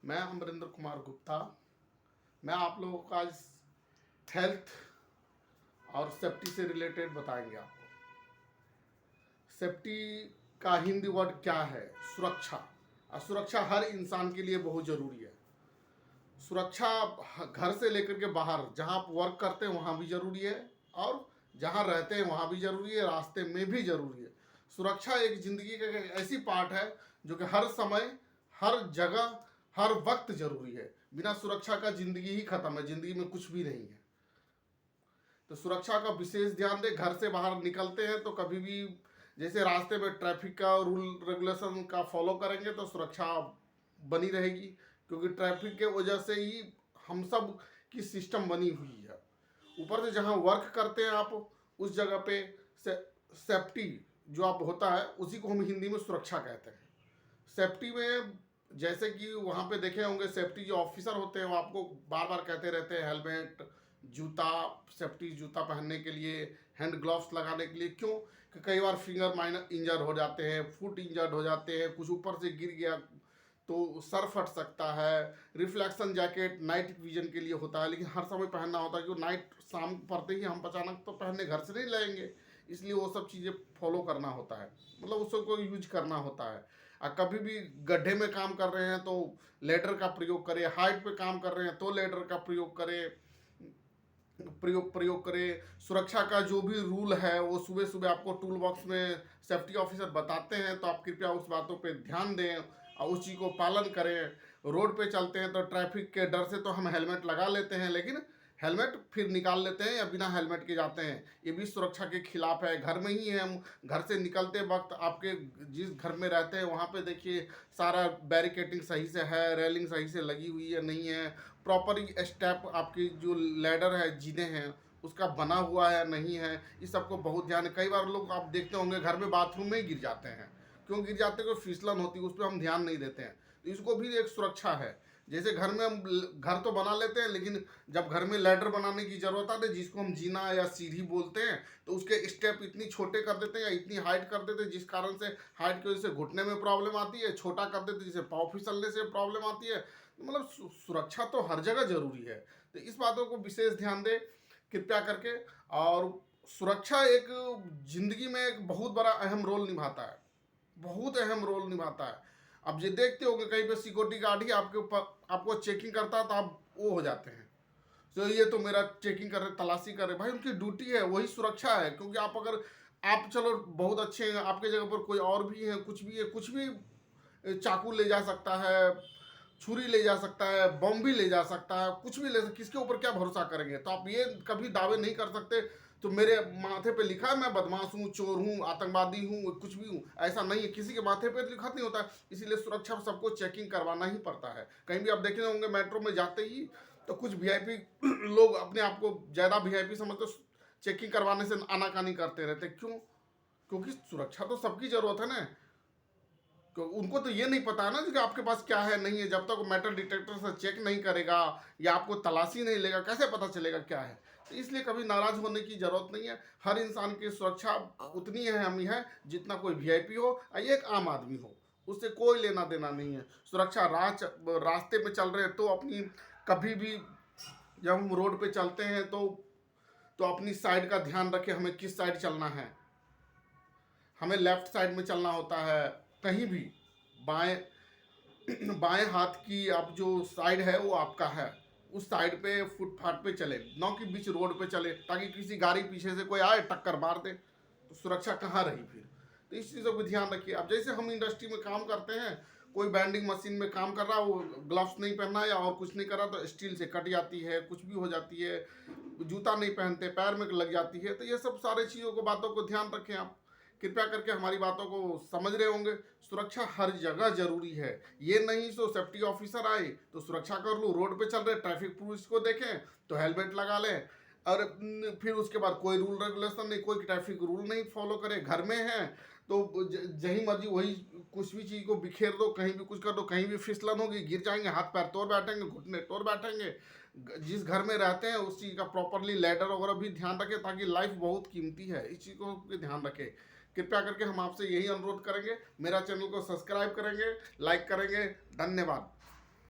मैं अमरिंदर कुमार गुप्ता। मैं आप लोगों का आज हेल्थ और सेफ्टी से रिलेटेड बताएंगे आपको। सेफ्टी का हिंदी वर्ड क्या है? सुरक्षा। और सुरक्षा हर इंसान के लिए बहुत ज़रूरी है। सुरक्षा घर से लेकर के बाहर जहाँ आप वर्क करते हैं वहाँ भी ज़रूरी है, और जहाँ रहते हैं वहाँ भी ज़रूरी है, रास्ते में भी ज़रूरी है। सुरक्षा एक ज़िंदगी का एक ऐसी पार्ट है जो कि हर समय, हर जगह, हर वक्त ज़रूरी है। बिना सुरक्षा का ज़िंदगी ही ख़त्म है, ज़िंदगी में कुछ भी नहीं है। तो सुरक्षा का विशेष ध्यान दें। घर से बाहर निकलते हैं तो कभी भी जैसे रास्ते में ट्रैफिक का रूल रेगुलेशन का फॉलो करेंगे तो सुरक्षा बनी रहेगी, क्योंकि ट्रैफिक के वजह से ही हम सब की सिस्टम बनी हुई है। ऊपर से जहाँ वर्क करते हैं आप, उस जगह पे सेफ्टी जो आप होता है उसी को हम हिंदी में सुरक्षा कहते हैं। सेफ्टी में जैसे कि वहाँ पे देखे होंगे, सेफ्टी जो ऑफिसर होते हैं वो आपको बार बार कहते रहते हैं हेलमेट, जूता, सेफ्टी जूता पहनने के लिए, हैंड ग्लव्स लगाने के लिए। क्यों? कि कई बार फिंगर माइनर इंजर हो जाते हैं, फुट इंजर्ड हो जाते हैं, कुछ ऊपर से गिर गया तो सर फट सकता है। रिफ्लेक्शन जैकेट नाइट विजन के लिए होता है, लेकिन हर समय पहनना होता है, क्योंकि नाइट शाम पड़ते ही हम अचानक तो पहनने घर से नहीं लाएंगे, इसलिए वो सब चीज़ें फॉलो करना होता है, मतलब उसको यूज करना होता है। कभी भी गड्ढे में काम कर रहे हैं तो लेडर का प्रयोग करें, हाइट पे काम कर रहे हैं तो लेडर का प्रयोग करें। सुरक्षा का जो भी रूल है वो सुबह सुबह आपको टूल बॉक्स में सेफ्टी ऑफिसर बताते हैं, तो आप कृपया उस बातों पे ध्यान दें और उस चीज़ को पालन करें। रोड पे चलते हैं तो ट्रैफिक के डर से तो हम हेलमेट लगा लेते हैं, लेकिन हेलमेट फिर निकाल लेते हैं या बिना हेलमेट के जाते हैं, ये भी सुरक्षा के खिलाफ है। घर में ही है, हम घर से निकलते वक्त आपके जिस घर में रहते हैं वहाँ पे देखिए सारा बैरिकेटिंग सही से है, रेलिंग सही से लगी हुई है नहीं है, प्रॉपर स्टेप आपकी जो लैडर है, जीने हैं, उसका बना हुआ है नहीं है, इस सबको बहुत ध्यान है। कई बार लोग आप देखते होंगे घर में बाथरूम में ही गिर जाते हैं। क्यों गिर जाते हैं? कोई फिसलन होती है, उस पर हम ध्यान नहीं देते हैं। तो इसको भी एक सुरक्षा है। जैसे घर में हम घर तो बना लेते हैं, लेकिन जब घर में लैडर बनाने की जरूरत आती है, जिसको हम जीना या सीढ़ी बोलते हैं, तो उसके स्टेप इतनी छोटे कर देते हैं या इतनी हाइट कर देते हैं जिस कारण से हाइट की वजह से घुटने में प्रॉब्लम आती है, छोटा कर देते हैं जिससे पाँव फिसलने से प्रॉब्लम आती है। मतलब सुरक्षा तो हर जगह जरूरी है, तो इस बातों को विशेष ध्यान दें कृपया करके। और सुरक्षा एक जिंदगी में एक बहुत बड़ा अहम रोल निभाता है, बहुत अहम रोल निभाता है। अब ये देखते होंगे कहीं पे सिक्योरिटी गार्ड ही आपके ऊपर आपको चेकिंग करता है तो आप वो हो जाते हैं, तो ये तो मेरा चेकिंग कर रहे, तलाशी कर रहे। भाई उनकी ड्यूटी है, वही सुरक्षा है। क्योंकि आप अगर आप चलो बहुत अच्छे हैं, आपके जगह पर कोई और भी है, कुछ भी है, कुछ भी चाकू ले जा सकता है, छुरी ले जा सकता है, बम भी ले जा सकता है, कुछ भी ले सकता, किसके ऊपर क्या भरोसा करेंगे? तो आप ये कभी दावे नहीं कर सकते तो मेरे माथे पे लिखा है मैं बदमाश हूँ, चोर हूँ, आतंकवादी हूँ, कुछ भी हूँ, ऐसा नहीं है। किसी के माथे पे लिखा नहीं होता है, इसीलिए सुरक्षा सबको चेकिंग करवाना ही पड़ता है। कहीं भी आप देखे होंगे मेट्रो में जाते ही तो कुछ वीआईपी लोग अपने आप को ज़्यादा वीआईपी समझते चेकिंग करवाने से आनाकानी करते रहते। क्यों? क्योंकि सुरक्षा तो सबकी ज़रूरत है ना। तो उनको तो ये नहीं पता है ना कि आपके पास क्या है नहीं है। जब तक वो मेटल डिटेक्टर से चेक नहीं करेगा या आपको तलाशी नहीं लेगा, कैसे पता चलेगा क्या है? तो इसलिए कभी नाराज होने की जरूरत नहीं है। हर इंसान की सुरक्षा उतनी अहम है जितना कोई वीआईपी हो या एक आम आदमी हो, उससे कोई लेना देना नहीं है। सुरक्षा रास्ते में चल रहे हैं तो अपनी कभी भी जब हम रोड पे चलते हैं तो अपनी साइड का ध्यान रखें, हमें किस साइड चलना है। हमें लेफ्ट साइड में चलना होता है, कहीं भी बाएं बाएं हाथ की आप जो साइड है वो आपका है, उस साइड पे फुटपाथ पे चले, ना कि बीच रोड पे चले, ताकि किसी गाड़ी पीछे से कोई आए टक्कर मार दे तो सुरक्षा कहाँ रही फिर? तो इस चीज़ों पर ध्यान रखिए। अब जैसे हम इंडस्ट्री में काम करते हैं, कोई बैंडिंग मशीन में काम कर रहा है, वो ग्लव्स नहीं पहनना है या और कुछ नहीं कर रहा तो स्टील से कट जाती है, कुछ भी हो जाती है, जूता नहीं पहनते पैर में लग जाती है। तो ये सब सारे चीज़ों को बातों को ध्यान रखें आप। कृपया करके हमारी बातों को समझ रहे होंगे। सुरक्षा हर जगह जरूरी है। ये नहीं सो सेफ्टी ऑफिसर आए तो सुरक्षा कर लूँ, रोड पे चल रहे ट्रैफिक पुलिस को देखें तो हेलमेट लगा लें, और फिर उसके बाद कोई रूल रेगुलेशन नहीं, कोई ट्रैफिक रूल नहीं फॉलो करे। घर में है तो जही मर्जी वही कुछ भी चीज़ को बिखेर दो, कहीं भी कुछ कर दो, कहीं भी फिसलन होगी, गिर जाएंगे, हाथ पैर तोड़ बैठेंगे, घुटने तोड़ बैठेंगे। जिस घर में रहते हैं उस चीज़ का प्रॉपरली लैडर वगैरह भी ध्यान रखें, ताकि लाइफ बहुत कीमती है, इस चीज़ को भी ध्यान रखें। कृपया करके हम आपसे यही अनुरोध करेंगे, मेरा चैनल को सब्सक्राइब करेंगे, लाइक करेंगे। धन्यवाद।